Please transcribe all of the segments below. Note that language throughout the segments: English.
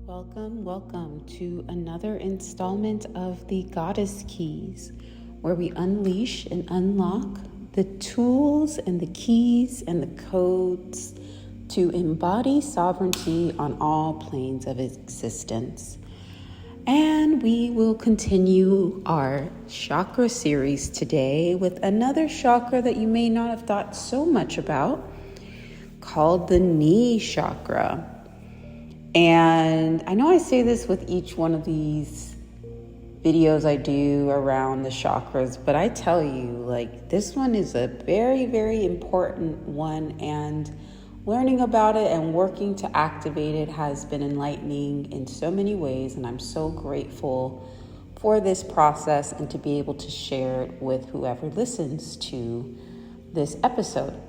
Welcome to another installment of the Goddess Keys, where we unleash and unlock the tools and the keys and the codes to embody sovereignty on all planes of existence. And we will continue our chakra series today with another chakra that you may not have thought so much about, called the knee chakra. And I know I say this with each one of these videos I do around the chakras, but I tell you, this one is a very, very important one, and learning about it and working to activate it has been enlightening in so many ways, and I'm so grateful for this process and to be able to share it with whoever listens to this episode.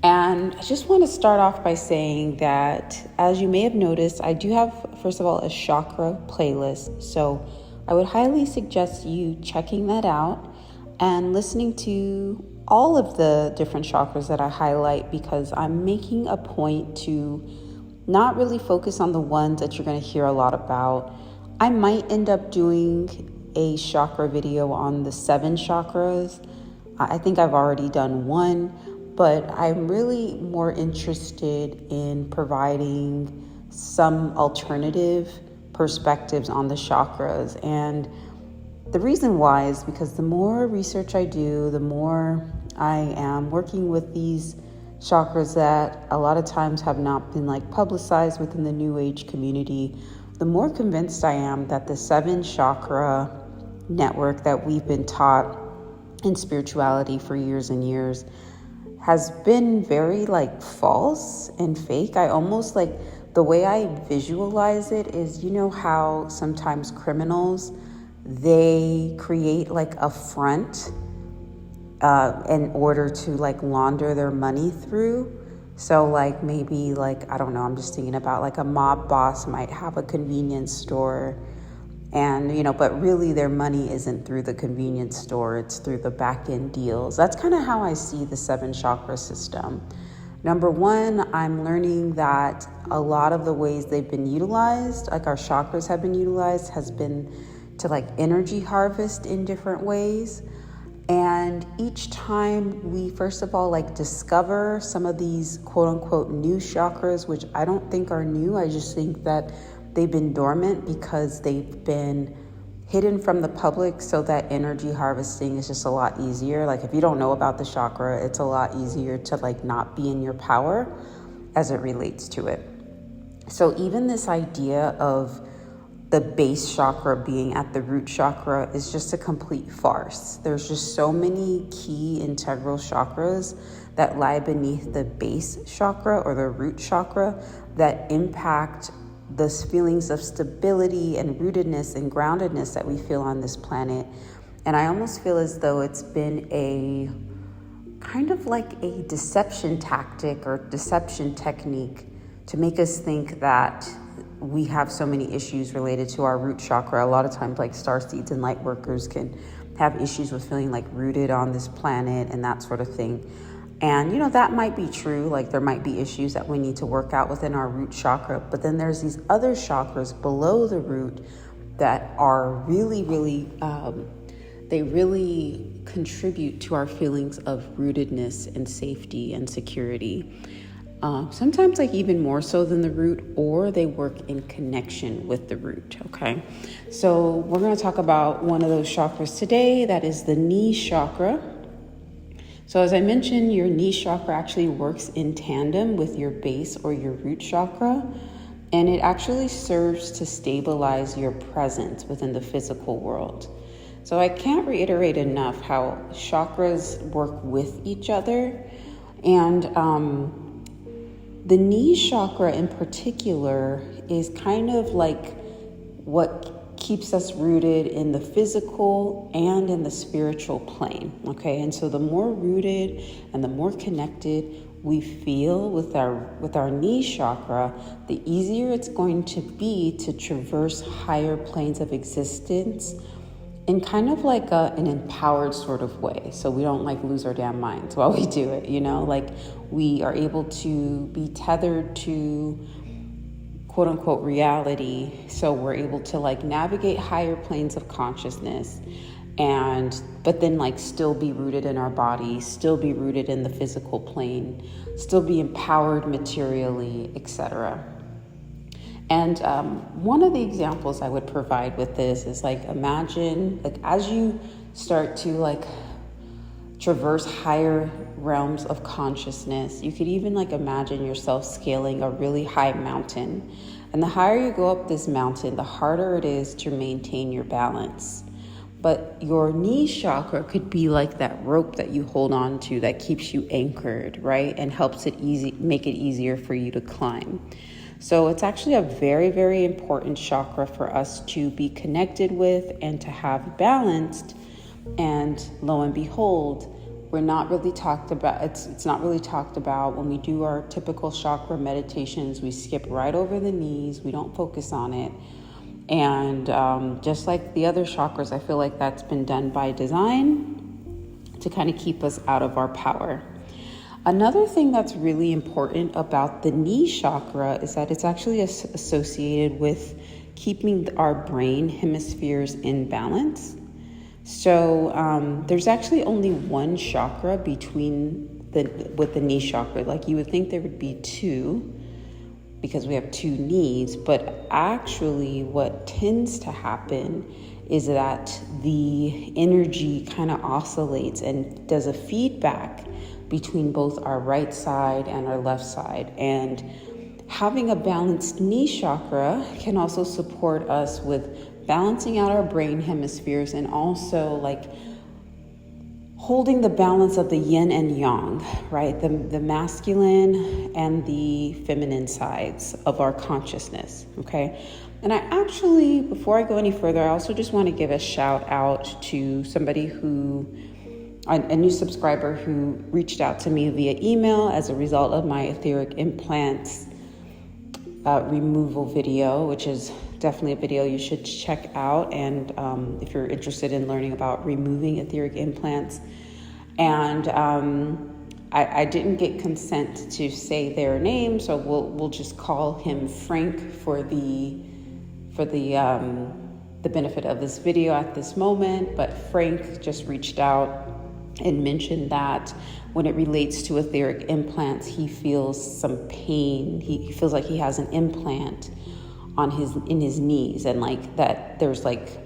And I just want to start off by saying that, as you may have noticed, I do have, first of all, a chakra playlist. So I would highly suggest you checking that out and listening to all of the different chakras that I highlight, because I'm making a point to not really focus on the ones that you're going to hear a lot about. I might end up doing a chakra video on the 7 chakras. I think I've already done one. But I'm really more interested in providing some alternative perspectives on the chakras. And the reason why is because the more research I do, the more I am working with these chakras that a lot of times have not been publicized within the New Age community, the more convinced I am that the 7 chakra network that we've been taught in spirituality for years and years has been very false and fake. I almost the way I visualize it is, how sometimes criminals, they create a front in order to launder their money through. So maybe I don't know, I'm just thinking about a mob boss might have a convenience store, and but really their money isn't through the convenience store, it's through the back end deals. That's kind of how I see the 7 chakra system. Number one, I'm learning that a lot of the ways they've been utilized, our chakras have been utilized, has been to energy harvest in different ways. And each time we first of all discover some of these quote unquote new chakras, which I don't think are new, I just think that they've been dormant because they've been hidden from the public, so that energy harvesting is just a lot easier. If you don't know about the chakra, it's a lot easier to not be in your power as it relates to it. So even this idea of the base chakra being at the root chakra is just a complete farce. There's just so many key integral chakras that lie beneath the base chakra or the root chakra that impact the feelings of stability and rootedness and groundedness that we feel on this planet. And I almost feel as though it's been a kind of a deception tactic or deception technique to make us think that we have so many issues related to our root chakra. A lot of times starseeds and light workers can have issues with feeling rooted on this planet and that sort of thing. And, that might be true. There might be issues that we need to work out within our root chakra. But then there's these other chakras below the root that are really, really, they really contribute to our feelings of rootedness and safety and security. Sometimes even more so than the root, or they work in connection with the root, okay? So we're going to talk about one of those chakras today. That is the knee chakra. So as I mentioned, your knee chakra actually works in tandem with your base or your root chakra, and it actually serves to stabilize your presence within the physical world. So I can't reiterate enough how chakras work with each other. And the knee chakra in particular is kind of what keeps us rooted in the physical and in the spiritual plane, okay? And so the more rooted and the more connected we feel with our knee chakra, the easier it's going to be to traverse higher planes of existence in kind of an empowered sort of way. So we don't lose our damn minds while we do it, we are able to be tethered to quote unquote reality, so we're able to like navigate higher planes of consciousness, but then like still be rooted in our body, still be rooted in the physical plane, still be empowered materially, etc. And one of the examples I would provide with this is like, imagine like as you start to like traverse higher realms of consciousness, you could even like imagine yourself scaling a really high mountain. And the higher you go up this mountain, the harder it is to maintain your balance. But your knee chakra could be like that rope that you hold on to that keeps you anchored, right? And helps it make it easier for you to climb. So it's actually a very, very important chakra for us to be connected with and to have balanced. And lo and behold, we're not really talked about, it's not really talked about when we do our typical chakra meditations. We skip right over the knees. We don't focus on it. And just like the other chakras, I feel like that's been done by design to kind of keep us out of our power. Another thing that's really important about the knee chakra is that it's actually associated with keeping our brain hemispheres in balance. So there's actually only one chakra with the knee chakra. Like you would think there would be two because we have two knees, but actually what tends to happen is that the energy kind of oscillates and does a feedback between both our right side and our left side. And having a balanced knee chakra can also support us with balancing out our brain hemispheres and also like holding the balance of the yin and yang, right? The masculine and the feminine sides of our consciousness, okay? And I actually, before I go any further, I also just want to give a shout out to somebody a new subscriber who reached out to me via email as a result of my etheric implants removal video, which is definitely a video you should check out. And if you're interested in learning about removing etheric implants, and I didn't get consent to say their name, so we'll just call him Frank for the benefit of this video at this moment. But Frank just reached out and mentioned that when it relates to etheric implants, he feels some pain. He feels like he has an implant in his knees, and like that there's like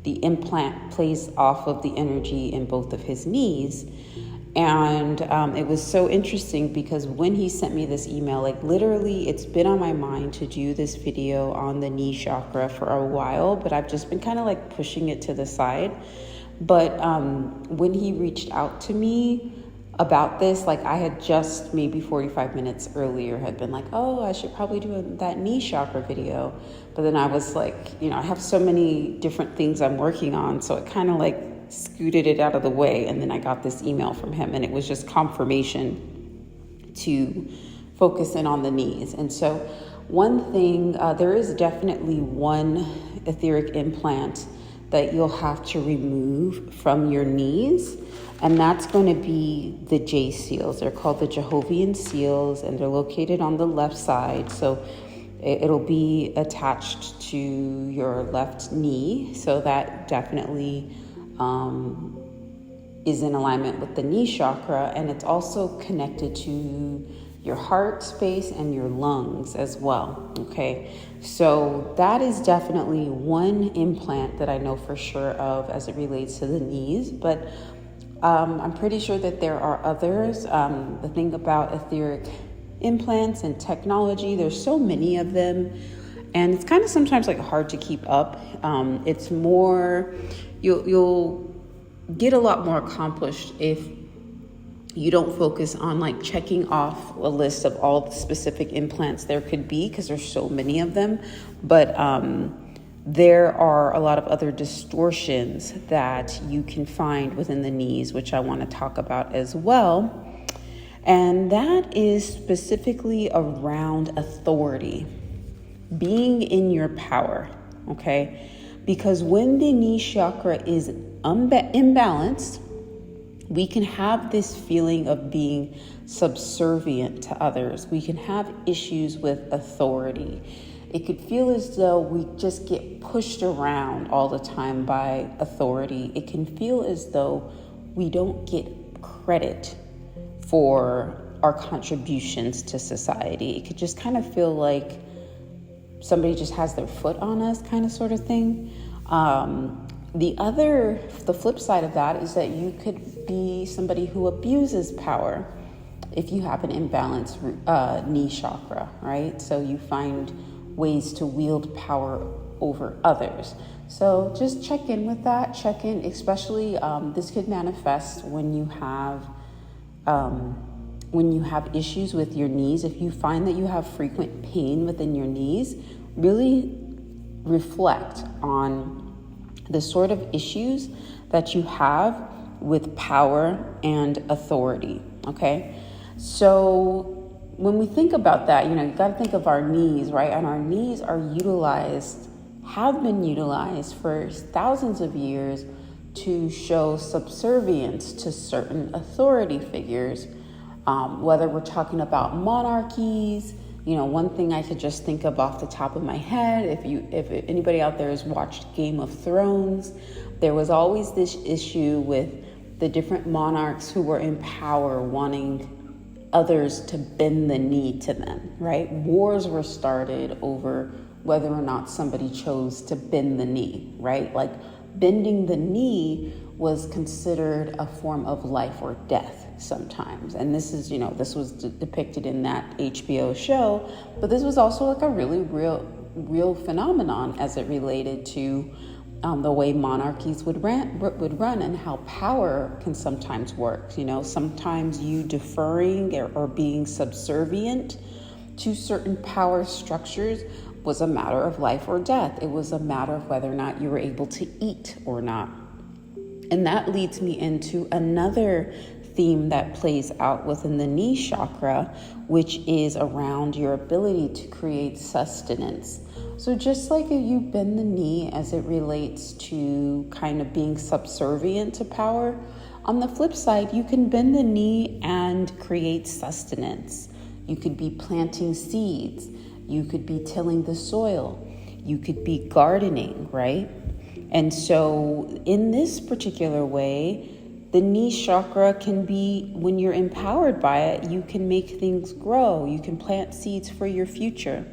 the implant plays off of the energy in both of his knees. And it was so interesting because when he sent me this email, like literally it's been on my mind to do this video on the knee chakra for a while, but I've just been kind of like pushing it to the side. But when he reached out to me about this, like I had just maybe 45 minutes earlier had been like, oh, I should probably do that knee chakra video. But then I was like, I have so many different things I'm working on. So it kind of like scooted it out of the way. And then I got this email from him, and it was just confirmation to focus in on the knees. And so one thing, there is definitely one etheric implant that you'll have to remove from your knees, and that's going to be the J seals. They're called the Jehovah's seals, and they're located on the left side. So it'll be attached to your left knee. So that definitely is in alignment with the knee chakra, and it's also connected to your heart space and your lungs as well, okay? So that is definitely one implant that I know for sure of as it relates to the knees, but I'm pretty sure that there are others. The thing about etheric implants and technology, there's so many of them, and it's kind of sometimes like hard to keep up. It's more, you'll get a lot more accomplished if you don't focus on like checking off a list of all the specific implants there could be, because there's so many of them. But there are a lot of other distortions that you can find within the knees, which I want to talk about as well. And that is specifically around authority, being in your power, okay? Because when the knee chakra is imbalanced, we can have this feeling of being subservient to others. We can have issues with authority. It could feel as though we just get pushed around all the time by authority. It can feel as though we don't get credit for our contributions to society. It could just kind of feel like somebody just has their foot on us, kind of sort of thing. The flip side of that is that you could be somebody who abuses power if you have an imbalanced knee chakra, right? So you find ways to wield power over others. So just check in with that. Check in, especially this could manifest when you have issues with your knees. If you find that you have frequent pain within your knees, really reflect on the sort of issues that you have with power and authority, okay? So when we think about that, you got to think of our knees, right? And our knees have been utilized for thousands of years to show subservience to certain authority figures, whether we're talking about monarchies. One thing I could just think of off the top of my head, if anybody out there has watched Game of Thrones, there was always this issue with the different monarchs who were in power wanting others to bend the knee to them, right? Wars were started over whether or not somebody chose to bend the knee, right? Like bending the knee was considered a form of life or death sometimes. And this is, this was depicted in that HBO show, but this was also like a really real phenomenon as it related to the way monarchies would run and how power can sometimes work. Sometimes you deferring or being subservient to certain power structures was a matter of life or death. It was a matter of whether or not you were able to eat or not. And that leads me into another theme that plays out within the knee chakra, which is around your ability to create sustenance. So just like if you bend the knee as it relates to kind of being subservient to power, on the flip side, you can bend the knee and create sustenance. You could be planting seeds. You could be tilling the soil. You could be gardening, right? And so in this particular way, the knee chakra can be, when you're empowered by it, you can make things grow. You can plant seeds for your future.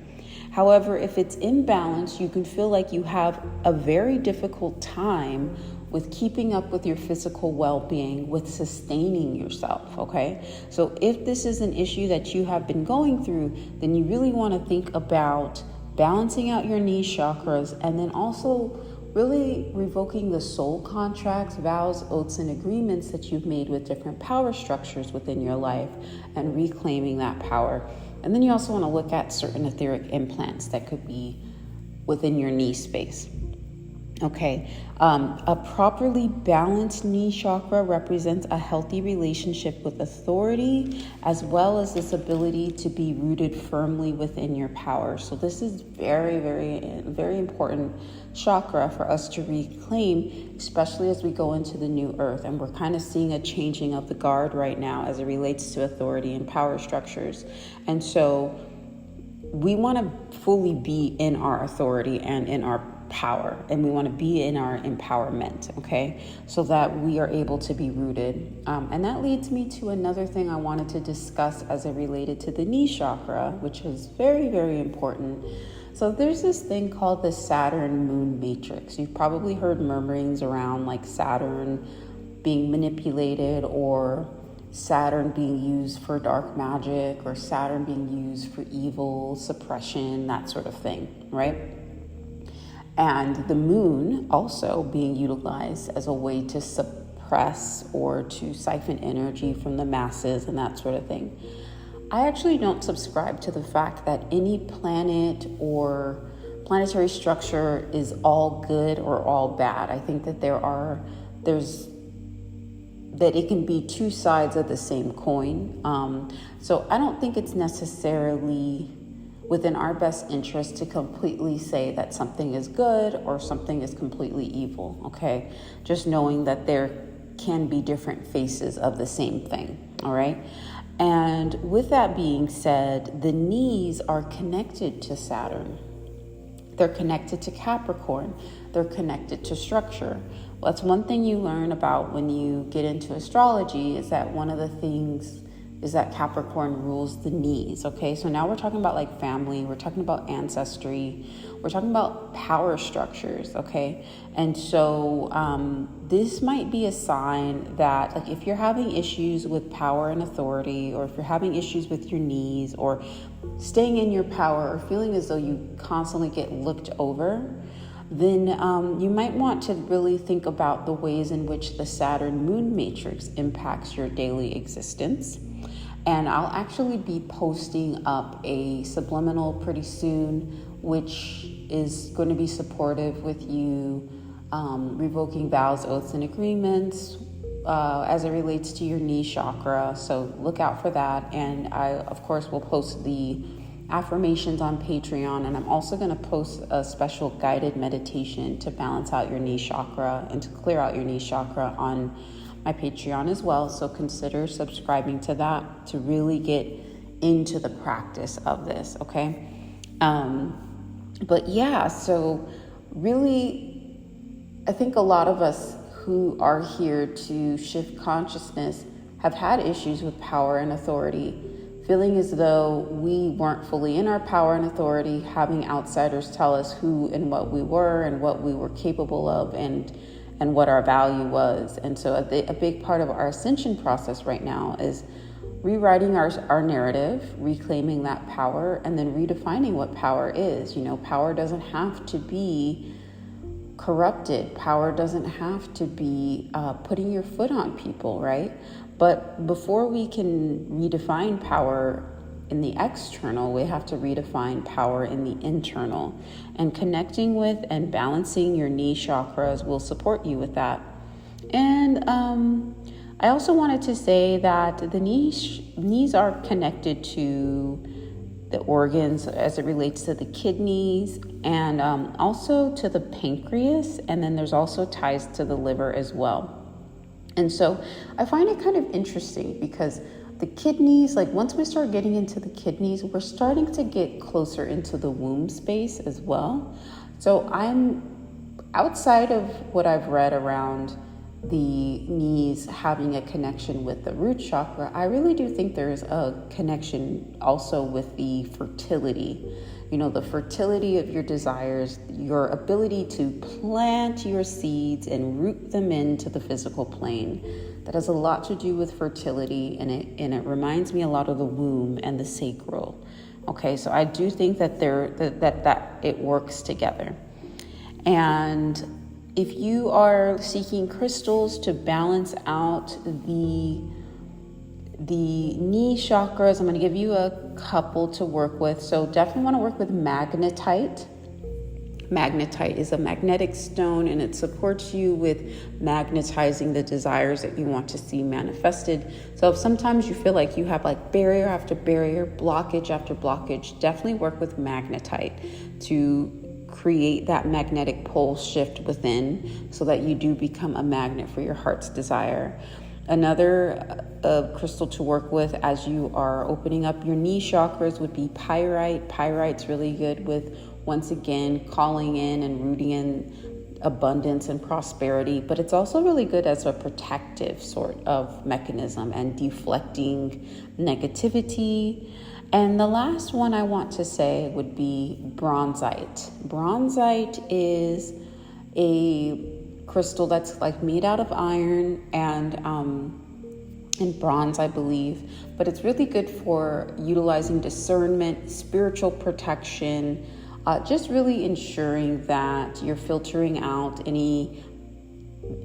However, if it's imbalanced, you can feel like you have a very difficult time with keeping up with your physical well-being, with sustaining yourself, okay? So if this is an issue that you have been going through, then you really want to think about balancing out your knee chakras, and then also really revoking the soul contracts, vows, oaths, and agreements that you've made with different power structures within your life and reclaiming that power. And then you also want to look at certain etheric implants that could be within your knee space. Okay, a properly balanced knee chakra represents a healthy relationship with authority, as well as this ability to be rooted firmly within your power. So this is very, very, very important chakra for us to reclaim, especially as we go into the new earth. And we're kind of seeing a changing of the guard right now as it relates to authority and power structures. And so we want to fully be in our authority and in our power, and we want to be in our empowerment, okay, so that we are able to be rooted. And that leads me to another thing I wanted to discuss as it related to the knee chakra, which is very, very important. So there's this thing called the Saturn moon matrix. You've probably heard murmurings around like Saturn being manipulated, or Saturn being used for dark magic, or Saturn being used for evil, suppression, that sort of thing, right? And the moon also being utilized as a way to suppress or to siphon energy from the masses and that sort of thing. I actually don't subscribe to the fact that any planet or planetary structure is all good or all bad. I think that that it can be two sides of the same coin. So I don't think it's necessarily within our best interest to completely say that something is good or something is completely evil, okay? Just knowing that there can be different faces of the same thing, all right? And with that being said, the knees are connected to Saturn, They're connected to Capricorn. They're connected to structure. Well, that's one thing you learn about when you get into astrology, is that one of the things is that Capricorn rules the knees, okay? So now we're talking about like family, we're talking about ancestry, we're talking about power structures, okay? And so this might be a sign that, like, if you're having issues with power and authority, or if you're having issues with your knees, or staying in your power, or feeling as though you constantly get looked over, then you might want to really think about the ways in which the Saturn moon matrix impacts your daily existence. And I'll actually be posting up a subliminal pretty soon, which is going to be supportive with you revoking vows, oaths, and agreements as it relates to your knee chakra. So look out for that. And I, of course, will post the affirmations on Patreon, and I'm also going to post a special guided meditation to balance out your knee chakra and to clear out your knee chakra on my Patreon as well. So consider subscribing to that to really get into the practice of this, okay? But yeah, so really, I think a lot of us who are here to shift consciousness have had issues with power and authority, feeling as though we weren't fully in our power and authority, having outsiders tell us who and what we were and what we were capable of, and what our value was. And so a big part of our ascension process right now is rewriting our narrative, reclaiming that power, and then redefining what power is. You know, power doesn't have to be corrupted. Power doesn't have to be putting your foot on people, right? But before we can redefine power in the external, we have to redefine power in the internal. And connecting with and balancing your knee chakras will support you with that. And I also wanted to say that the knees are connected to the organs as it relates to the kidneys, and also to the pancreas. And then there's also ties to the liver as well. And so I find it kind of interesting because the kidneys, like once we start getting into the kidneys, we're starting to get closer into the womb space as well. So I'm outside of what I've read around the knees having a connection with the root chakra, I really do think there's a connection also with the fertility. You know, the fertility of your desires, your ability to plant your seeds and root them into the physical plane. That has a lot to do with fertility, and it reminds me a lot of the womb and the sacral. Okay, so I do think that that it works together. And if you are seeking crystals to balance out the knee chakras, I'm going to give you a couple to work with. So definitely want to work with magnetite. Magnetite is a magnetic stone, and it supports you with magnetizing the desires that you want to see manifested. So if sometimes you feel like you have like barrier after barrier, blockage after blockage, definitely work with magnetite to create that magnetic pole shift within so that you do become a magnet for your heart's desire. Another crystal to work with as you are opening up your knee chakras would be pyrite. Pyrite's really good with, once again, calling in and rooting in abundance and prosperity, but it's also really good as a protective sort of mechanism and deflecting negativity. And the last one I want to say would be bronzite. Bronzite is a crystal that's like made out of iron and bronze, I believe, but it's really good for utilizing discernment, spiritual protection, just really ensuring that you're filtering out any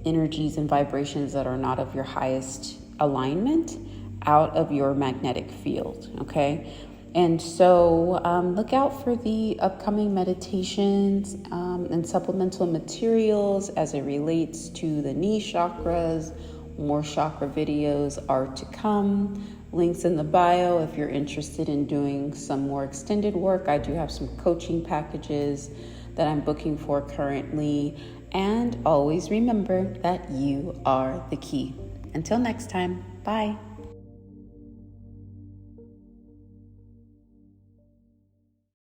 energies and vibrations that are not of your highest alignment out of your magnetic field, okay? And so look out for the upcoming meditations and supplemental materials as it relates to the knee chakras. More chakra videos are to come. Links in the bio if you're interested in doing some more extended work. I do have some coaching packages that I'm booking for currently. And always remember that you are the key. Until next time, bye.